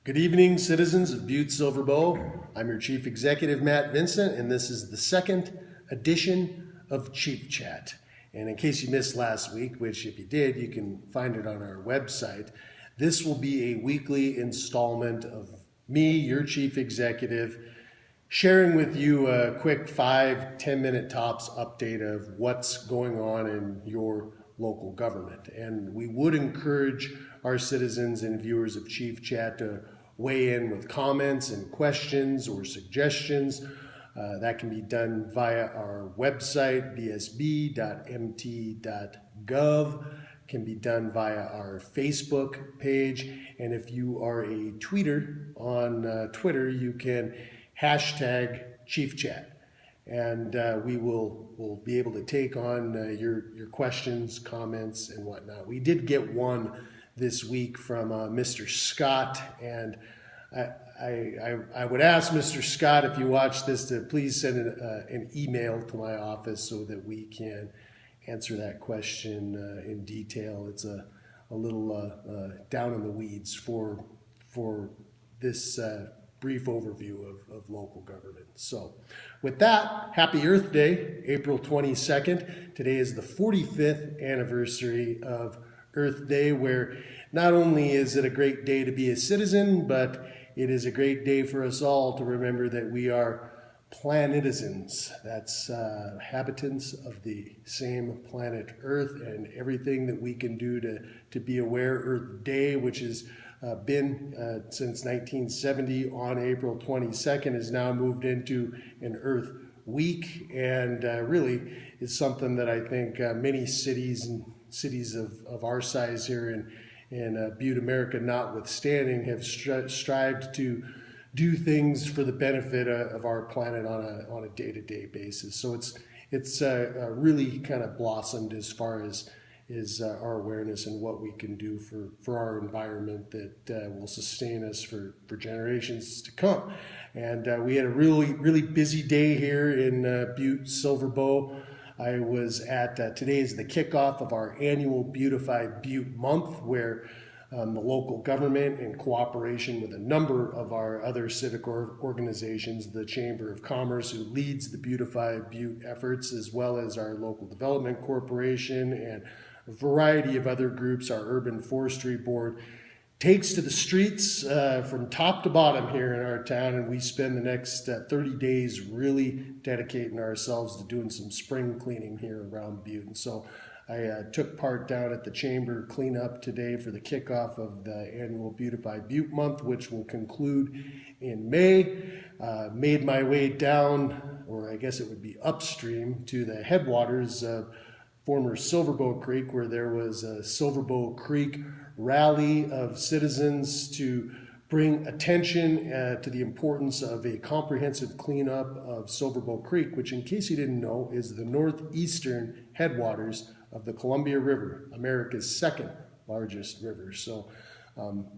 Good evening, citizens of Butte-Silver. I'm your Chief Executive, Matt Vincent, and this is the second edition of Chief Chat. And in case you missed last week, which if you did, you can find it on our website, this will be a weekly installment of me, your Chief Executive, sharing with you a quick 5-10 minute tops update of what's going on in your local government. And we would encourage our citizens and viewers of Chief Chat to weigh in with comments and questions or suggestions. That can be done via our website, bsb.mt.gov. Can be done via our Facebook page. And if you are a tweeter on Twitter, you can hashtag Chief Chat. And we will be able to take on your questions, comments, and whatnot. We did get one this week from Mr. Scott, and I would ask Mr. Scott, if you watch this, to please send an email to my office so that we can answer that question in detail. It's a little down in the weeds for this brief overview of local government. So with that, happy Earth Day, April 22nd. Today is the 45th anniversary of Earth Day, where not only is it a great day to be a citizen, but it is a great day for us all to remember that we are planetizens. That's habitants of the same planet Earth, and everything that we can do to be aware. Earth Day, which has been since 1970 on April 22nd, has now moved into an Earth Week, and really is something that I think many cities of our size here in Butte, America notwithstanding, have strived to do things for the benefit of our planet on a day-to-day basis. So it's really kind of blossomed as far as our awareness and what we can do for our environment that will sustain us for generations to come. And we had a really busy day here in Butte-Silver. I was at, today is the kickoff of our annual Beautify Butte Month, where the local government, in cooperation with a number of our other civic organizations, the Chamber of Commerce, who leads the Beautify Butte efforts, as well as our local development corporation and a variety of other groups, our Urban Forestry Board, takes to the streets from top to bottom here in our town, and we spend the next 30 days really dedicating ourselves to doing some spring cleaning here around Butte. And so I took part down at the Chamber cleanup today for the kickoff of the annual Beautify Butte Month, which will conclude in May. Made my way down, or I guess it would be upstream, to the headwaters of former Silverbow Creek, where there was a Silverbow Creek rally of citizens to bring attention to the importance of a comprehensive cleanup of Silverbow Creek, which, in case you didn't know, is the northeastern headwaters of the Columbia River, America's second largest river. So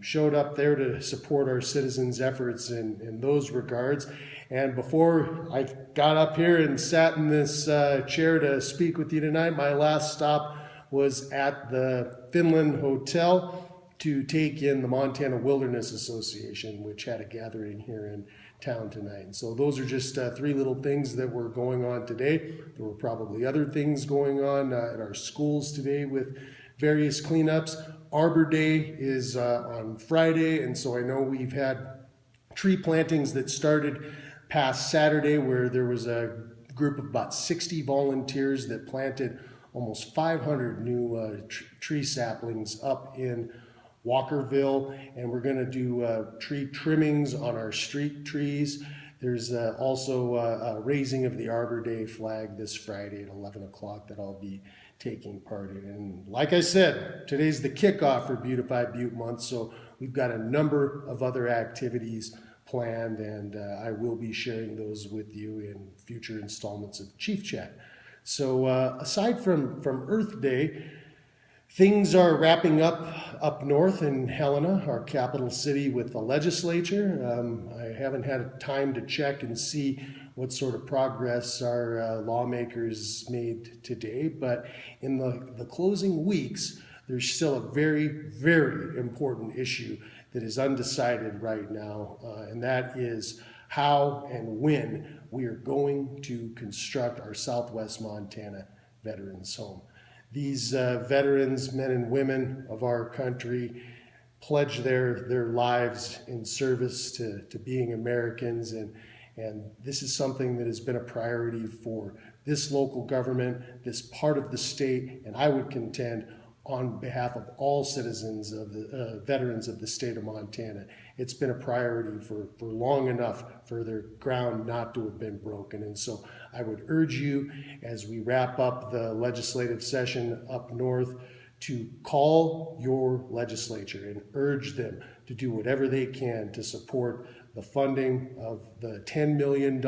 showed up there to support our citizens' efforts in those regards. And before I got up here and sat in this chair to speak with you tonight, my last stop was at the Finland Hotel to take in the Montana Wilderness Association, which had a gathering here in town tonight. And so those are just three little things that were going on today. There were probably other things going on at our schools today with various cleanups. Arbor Day is on Friday, and so I know we've had tree plantings that started past Saturday, where there was a group of about 60 volunteers that planted almost 500 new tree saplings up in Walkerville, and we're going to do tree trimmings on our street trees. There's also a raising of the Arbor Day flag this Friday at 11 o'clock that I'll be taking part in. And like I said, today's the kickoff for Beautify Butte Month, so we've got a number of other activities planned, and I will be sharing those with you in future installments of Chief Chat. So aside from Earth Day, things are wrapping up north in Helena, our capital city, with the legislature. I haven't had time to check and see what sort of progress our lawmakers made today, but in the closing weeks, there's still a very, very important issue that is undecided right now, and that is how and when we are going to construct our Southwest Montana Veterans Home. These veterans, men and women of our country, pledge their lives in service to being Americans, and this is something that has been a priority for this local government, this part of the state, and I would contend on behalf of all citizens of the veterans of the state of Montana. It's been a priority for long enough for their ground not to have been broken. And so I would urge you, as we wrap up the legislative session up north, to call your legislature and urge them to do whatever they can to support the funding of the $10 million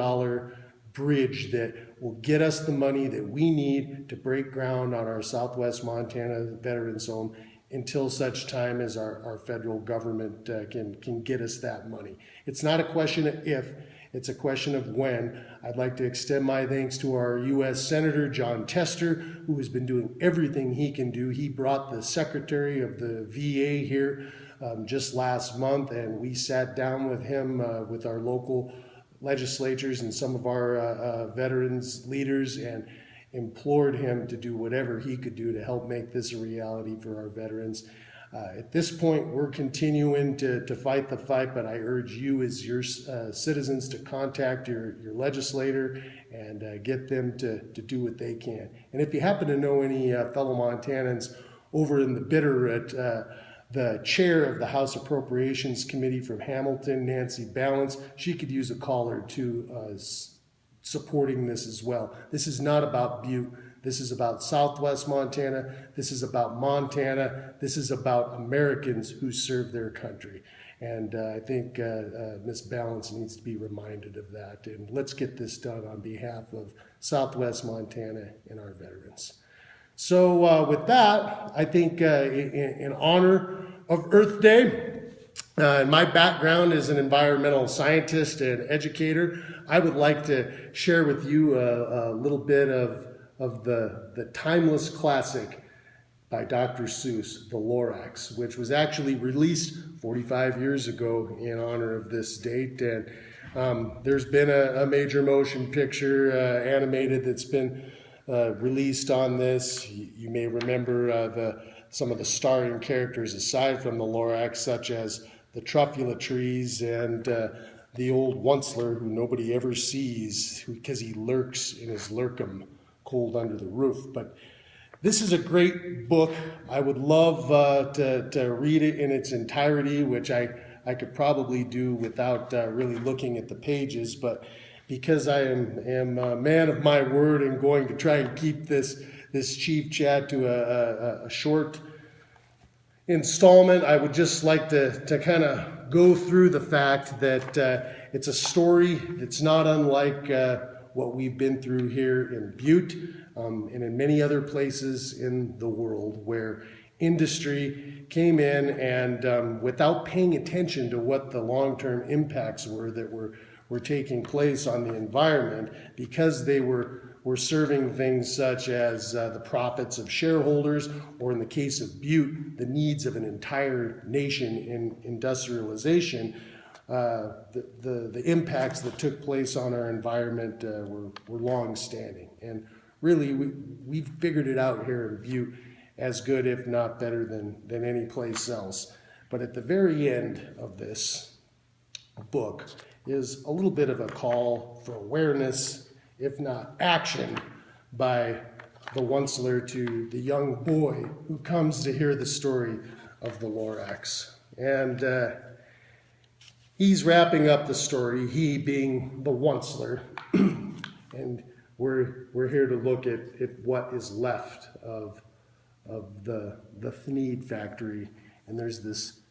bridge that will get us the money that we need to break ground on our Southwest Montana Veterans Home until such time as our federal government can get us that money. It's not a question of if, it's a question of when. I'd like to extend my thanks to our U.S. Senator John Tester, who has been doing everything he can do. He brought the Secretary of the VA here just last month, and we sat down with him with our local legislatures and some of our veterans leaders and implored him to do whatever he could do to help make this a reality for our veterans. At this point, we're continuing to fight the fight, but I urge you as your citizens to contact your legislator and get them to do what they can. And if you happen to know any fellow Montanans over in the Bitter at the chair of the House Appropriations Committee from Hamilton, Nancy Balance, she could use a call or two supporting this as well. This is not about Butte. This is about Southwest Montana. This is about Montana. This is about Americans who serve their country. And I think Ms. Balance needs to be reminded of that. And let's get this done on behalf of Southwest Montana and our veterans. So with that, I think in honor of Earth Day, my background as an environmental scientist and educator, I would like to share with you a little bit of the timeless classic by Dr. Seuss, The Lorax, which was actually released 45 years ago in honor of this date. And there's been a major motion picture animated that's been released on this. You may remember some of the starring characters aside from the Lorax, such as the truffula trees and the old Onceler, who nobody ever sees because he lurks in his lurkum, cold under the roof. But this is a great book. I would love to read it in its entirety, which I could probably do without really looking at the pages, but because I am a man of my word and going to try and keep this Chief Chat to a short installment, I would just like to kind of go through the fact that it's a story that's not unlike what we've been through here in Butte and in many other places in the world, where industry came in and without paying attention to what the long-term impacts were that were taking place on the environment, because they were serving things such as the profits of shareholders, or in the case of Butte, the needs of an entire nation in industrialization. The impacts that took place on our environment were long-standing. And really, we've figured it out here in Butte as good, if not better, than any place else. But at the very end of this book is a little bit of a call for awareness, if not action, by the Onceler to the young boy who comes to hear the story of the Lorax. And he's wrapping up the story, he being the Onceler, and we're here to look at what is left of the Thneed factory. And there's this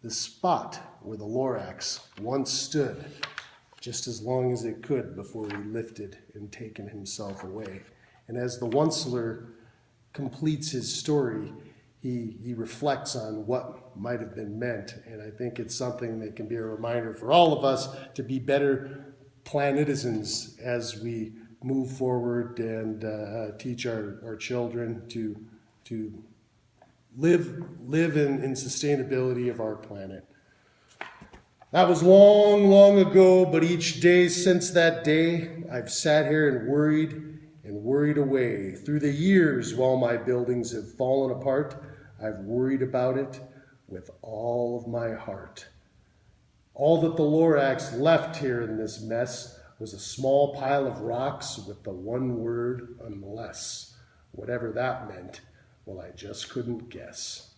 spot where the Lorax once stood, just as long as it could before he lifted and taken himself away. And as the Onceler completes his story, he reflects on what might have been meant. And I think it's something that can be a reminder for all of us to be better planetizens as we move forward and teach our children to live in sustainability of our planet. That was long, long ago, but each day since that day, I've sat here and worried away. Through the years, while my buildings have fallen apart, I've worried about it with all of my heart. All that the Lorax left here in this mess was a small pile of rocks with the one word, unless. Whatever that meant, well, I just couldn't guess.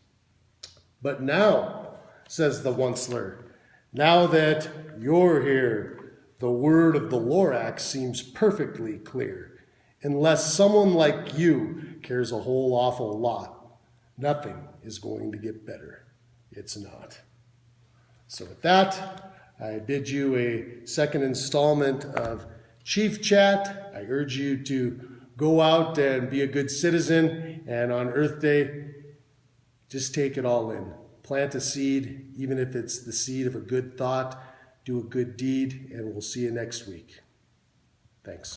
But now, says the Onceler, now that you're here, the word of the Lorax seems perfectly clear. Unless someone like you cares a whole awful lot, nothing is going to get better. It's not. So with that, I bid you a second installment of Chief Chat. I urge you to go out and be a good citizen, and on Earth Day, just take it all in. Plant a seed, even if it's the seed of a good thought. Do a good deed, and we'll see you next week. Thanks.